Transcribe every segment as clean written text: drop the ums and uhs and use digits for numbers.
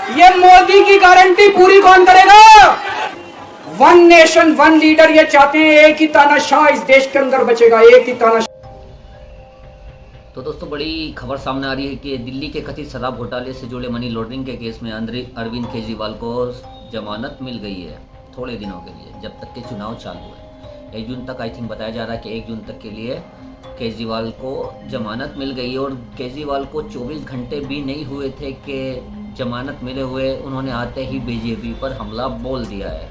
ये मोदी की गारंटी पूरी कौन करेगा? वन नेशन वन लीडर ये चाहते हैं, एक ही तानाशाह इस देश के अंदर बचेगा, एक ही तानाशाह। तो दोस्तों बड़ी खबर सामने आ रही है कि दिल्ली के कथित शराब घोटाले से जुड़े मनी लॉन्ड्रिंग के केस में अरविंद केजरीवाल को जमानत मिल गई है थोड़े दिनों के लिए, जब तक के चुनाव चालू है। 1 जून तक आई थिंक बताया जा रहा है कि 1 जून तक के लिए केजरीवाल को जमानत मिल गई है। और केजरीवाल को 24 घंटे भी नहीं हुए थे कि जमानत मिले हुए उन्होंने आते ही बीजेपी पर हमला बोल दिया है।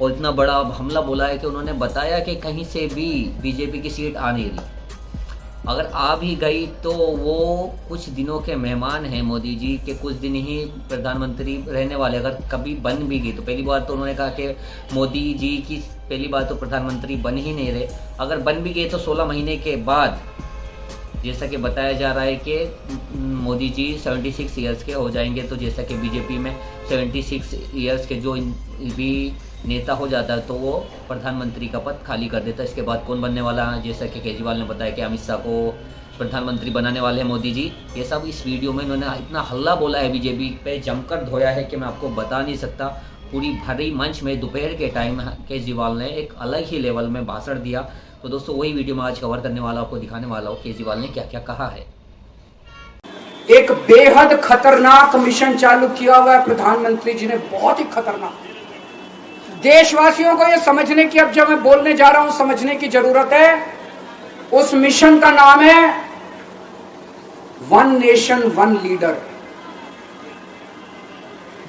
और इतना बड़ा हमला बोला है कि उन्होंने बताया कि कहीं से भी बीजेपी की सीट आ नहीं रही, अगर आ भी गई तो वो कुछ दिनों के मेहमान हैं मोदी जी के, कुछ दिन ही प्रधानमंत्री रहने वाले। अगर कभी बन भी गई तो पहली बार तो उन्होंने कहा कि मोदी जी की पहली बार तो प्रधानमंत्री बन ही नहीं रहे, अगर बन भी गए तो 16 महीने के बाद। जैसा कि बताया जा रहा है कि मोदी जी 76 ईयर्स के हो जाएंगे, तो जैसा कि बीजेपी में 76 ईयर्स के जो भी नेता हो जाता है तो वो प्रधानमंत्री का पद खाली कर देता है। इसके बाद कौन बनने वाला है, जैसा कि केजरीवाल ने बताया कि अमित शाह को प्रधानमंत्री बनाने वाले हैं मोदी जी। ये सब इस वीडियो में इन्होंने इतना हल्ला बोला है, बीजेपी पे जमकर धोया है कि मैं आपको बता नहीं सकता। पूरी भरी मंच में दोपहर के टाइम केजरीवाल ने एक अलग ही लेवल में भाषण दिया। तो दोस्तों वही वीडियो में आज कवर करने वाला हूं, आपको दिखाने वाला हूँ केजरीवाल ने क्या क्या कहा है। एक बेहद खतरनाक मिशन चालू किया हुआ है प्रधानमंत्री जी ने, बहुत ही खतरनाक। देशवासियों को यह समझने की, अब जब मैं बोलने जा रहा हूं, समझने की जरूरत है। उस मिशन का नाम है वन नेशन वन लीडर।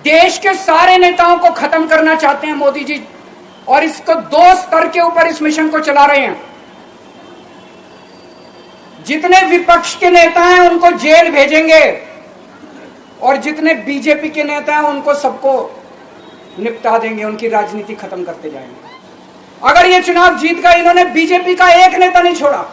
देश के सारे नेताओं को खत्म करना चाहते हैं मोदी जी, और इसको 2 स्तर के ऊपर इस मिशन को चला रहे हैं। जितने विपक्ष के नेता हैं उनको जेल भेजेंगे, और जितने बीजेपी के नेता हैं उनको सबको निपटा देंगे, उनकी राजनीति खत्म करते जाएंगे। अगर ये चुनाव जीत गए, इन्होंने बीजेपी का एक नेता नहीं छोड़ा।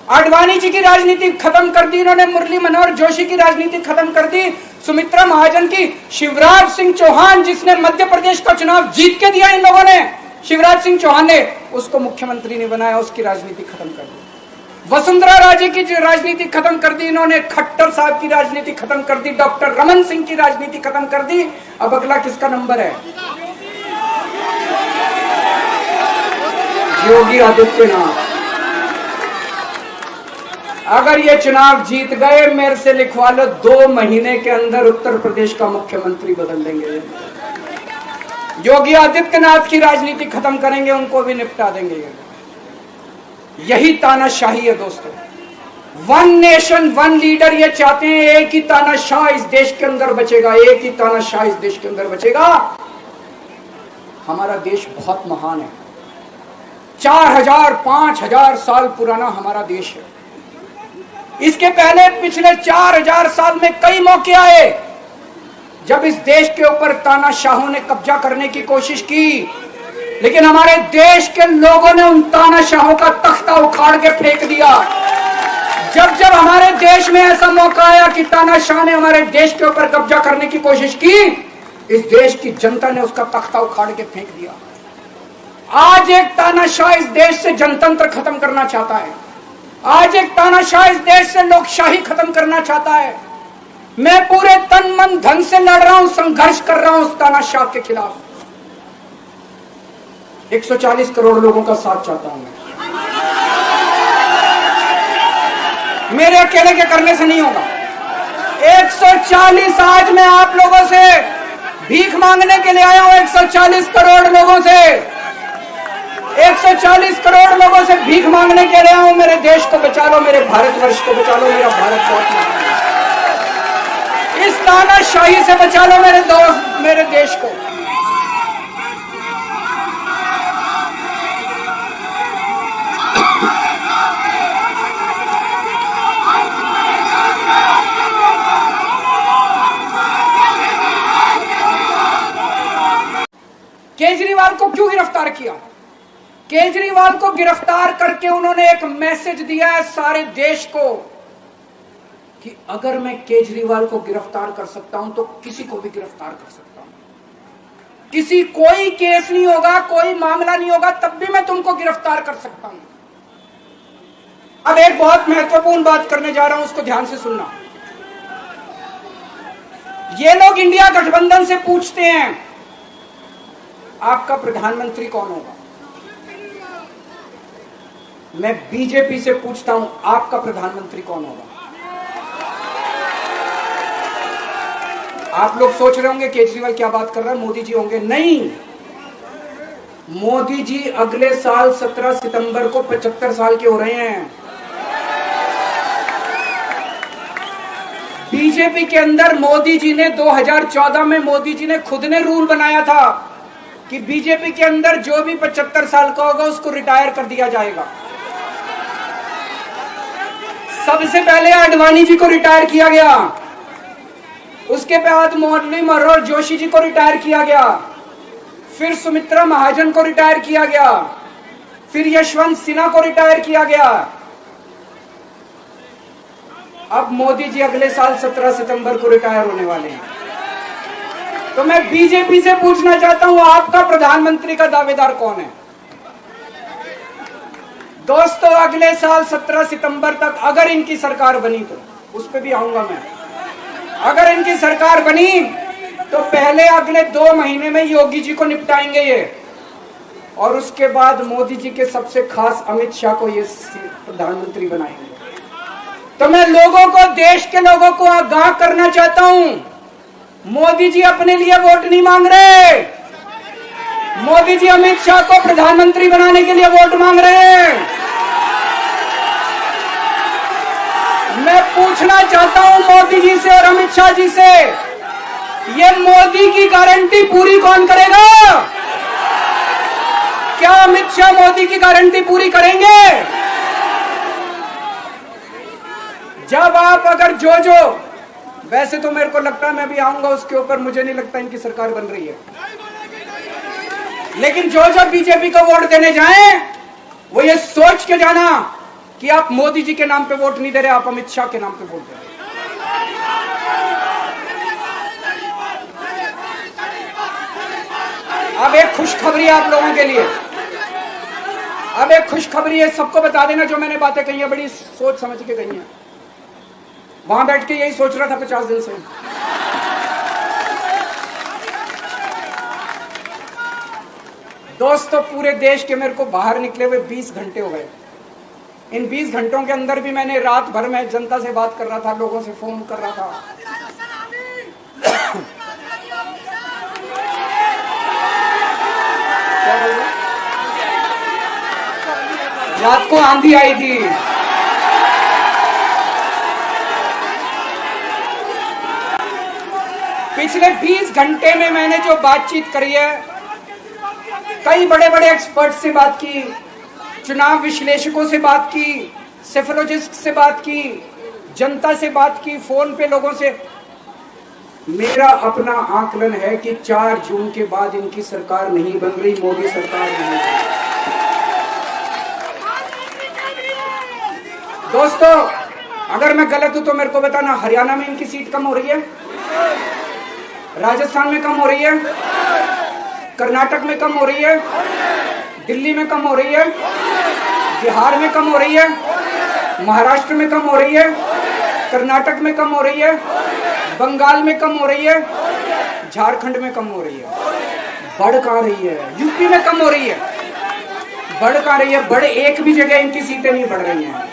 आडवाणी जी की राजनीति खत्म कर दी इन्होंने, मुरली मनोहर जोशी की राजनीति खत्म कर दी, सुमित्रा महाजन की, शिवराज सिंह चौहान जिसने मध्य प्रदेश का चुनाव जीत के दिया इन लोगों ने, शिवराज सिंह चौहान ने उसको मुख्यमंत्री नहीं बनाया, उसकी राजनीति खत्म कर दी। वसुंधरा राजे की राजनीति खत्म कर दी इन्होंने, खट्टर साहब की राजनीति खत्म कर दी, डॉक्टर रमन सिंह की राजनीति खत्म कर दी। अब अगला किसका नंबर है? योगी आदित्यनाथ। अगर ये चुनाव जीत गए, मेरे से लिखवा लो, 2 महीने के अंदर उत्तर प्रदेश का मुख्यमंत्री बदल देंगे। योगी आदित्यनाथ की राजनीति खत्म करेंगे, उनको भी निपटा देंगे। यही तानाशाही है दोस्तों। वन नेशन वन लीडर ये चाहते हैं, एक ही तानाशाह इस देश के अंदर बचेगा, एक ही तानाशाह इस देश के अंदर बचेगा। हमारा देश बहुत महान है, 4000 5000 साल पुराना हमारा देश है। इसके पहले पिछले 4000 साल में कई मौके आए जब इस देश के ऊपर तानाशाहों ने कब्जा करने की कोशिश की, लेकिन हमारे देश के लोगों ने उन तानाशाहों का तख्ता उखाड़ के फेंक दिया। जब जब हमारे देश में ऐसा मौका आया कि तानाशाह ने हमारे देश के ऊपर कब्जा करने की कोशिश की, इस देश की जनता ने उसका तख्ता उखाड़ के फेंक दिया। आज एक तानाशाह इस देश से जनतंत्र खत्म करना चाहता है, आज एक तानाशाह इस देश से लोकशाही खत्म करना चाहता है। मैं पूरे तन मन धन से लड़ रहा हूं, संघर्ष कर रहा हूं उस तानाशाह के खिलाफ। 140 करोड़ लोगों का साथ चाहता हूं मैं। मेरे अकेले के करने से नहीं होगा। 140 आज मैं आप लोगों से भीख मांगने के लिए आया हूं, 140 करोड़ लोगों से, 140 करोड़ लोगों से भीख मांगने के लिए आया हूं। मेरे देश को बचा लो, मेरे भारतवर्ष को बचा लो, मेरा भारत बहुत महान है। इस तानाशाही से बचा लो मेरे दोस्त, मेरे देश को। केजरीवाल को क्यों गिरफ्तार किया? केजरीवाल को गिरफ्तार करके उन्होंने एक मैसेज दिया है सारे देश को कि अगर मैं केजरीवाल को गिरफ्तार कर सकता हूं तो किसी को भी गिरफ्तार कर सकता हूं। किसी कोई केस नहीं होगा, कोई मामला नहीं होगा, तब भी मैं तुमको गिरफ्तार कर सकता हूं। अब एक बहुत महत्वपूर्ण बात करने जा रहा हूं, उसको ध्यान से सुनना। ये लोग इंडिया गठबंधन से पूछते हैं आपका प्रधानमंत्री कौन होगा। मैं बीजेपी से पूछता हूं आपका प्रधानमंत्री कौन होगा। आप लोग सोच रहे होंगे केजरीवाल क्या बात कर रहा है, मोदी जी होंगे। नहीं, मोदी जी अगले साल 17 सितंबर को 75 साल के हो रहे हैं। बीजेपी के अंदर मोदी जी ने 2014 में मोदी जी ने खुद ने रूल बनाया था कि बीजेपी के अंदर जो भी 75 साल का होगा उसको रिटायर कर दिया जाएगा। सबसे पहले आडवाणी जी को रिटायर किया गया, उसके बाद मुरली मनोहर जोशी जी को रिटायर किया गया, फिर सुमित्रा महाजन को रिटायर किया गया, फिर यशवंत सिन्हा को रिटायर किया गया। अब मोदी जी अगले साल 17 सितंबर को रिटायर होने वाले हैं। तो मैं बीजेपी से पूछना चाहता हूं आपका प्रधानमंत्री का दावेदार कौन है। दोस्तों, अगले साल 17 सितंबर तक अगर इनकी सरकार बनी तो उस पर भी आऊंगा मैं। अगर इनकी सरकार बनी तो पहले अगले 2 महीने में योगी जी को निपटाएंगे ये, और उसके बाद मोदी जी के सबसे खास अमित शाह को ये प्रधानमंत्री बनाएंगे। तो मैं लोगों को, देश के लोगों को आगाह करना चाहता हूं, मोदी जी अपने लिए वोट नहीं मांग रहे। मोदी जी अमित शाह को प्रधानमंत्री बनाने के लिए वोट मांग रहे हैं। मैं पूछना चाहता हूं मोदी जी से और अमित शाह जी से, ये मोदी की गारंटी पूरी कौन करेगा? क्या अमित शाह मोदी की गारंटी पूरी करेंगे? जब आप अगर जो वैसे तो मेरे को लगता है मैं भी आऊंगा उसके ऊपर, मुझे नहीं लगता इनकी सरकार बन रही है, लेकिन जो बीजेपी को वोट देने जाएं वो ये सोच के जाना कि आप मोदी जी के नाम पे वोट नहीं दे रहे, आप अमित शाह के नाम पे वोट दे रहे। अब एक खुशखबरी है आप लोगों के लिए, अब एक खुशखबरी है, सबको बता देना जो मैंने बातें कही है बड़ी सोच समझ के कही है। वहां बैठ के यही सोच रहा था 50 दिन से। दोस्तों, पूरे देश के मेरे को बाहर निकले हुए 20 घंटे हो गए। इन 20 घंटों के अंदर भी मैंने रात भर में जनता से बात कर रहा था, लोगों से फोन कर रहा था। रात को आंधी आई थी, पिछले 20 घंटे में मैंने जो बातचीत करी है, कई बड़े बड़े एक्सपर्ट से बात की, चुनाव विश्लेषकों से बात की, सेफोलॉजिस्ट से बात की, जनता से बात की, फोन पे लोगों से। मेरा अपना आकलन है कि 4 जून के बाद इनकी सरकार नहीं बन रही, मोदी सरकार नहीं बन रही। दोस्तों, अगर मैं गलत हूं तो मेरे को बताना। हरियाणा में इनकी सीट कम हो रही है, राजस्थान में कम हो रही है, कर्नाटक में कम हो रही है, दिल्ली में कम हो रही है, बिहार में कम हो रही है, महाराष्ट्र में कम हो रही है, कर्नाटक में कम हो रही है, बंगाल में कम हो रही है, झारखंड में कम हो रही है। बढ़ कहां रही है? यूपी में कम हो रही है, बढ़ कहां रही है? बड़े एक भी जगह इनकी सीटें नहीं बढ़ रही हैं।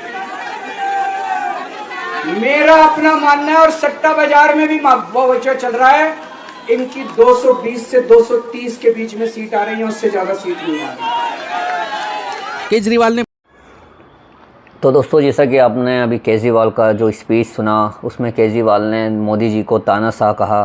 मेरा अपना मानना है, और सट्टा बाजार में भी वो चल रहा है, इनकी 220 से 230 के बीच में सीट आ रही है, उससे ज्यादा सीट नहीं आ रही। केजरीवाल ने तो दोस्तों, जैसा कि आपने अभी केजरीवाल का जो स्पीच सुना, उसमें केजरीवाल ने मोदी जी को तानाशाह कहा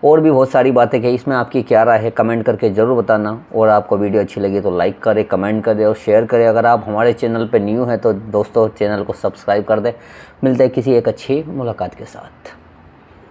और भी बहुत सारी बातें कही। इसमें आपकी क्या राय है कमेंट करके ज़रूर बताना, और आपको वीडियो अच्छी लगी तो लाइक करें, कमेंट करें और शेयर करें। अगर आप हमारे चैनल पे न्यू हैं तो दोस्तों चैनल को सब्सक्राइब कर दें। मिलते हैं किसी एक अच्छी मुलाकात के साथ।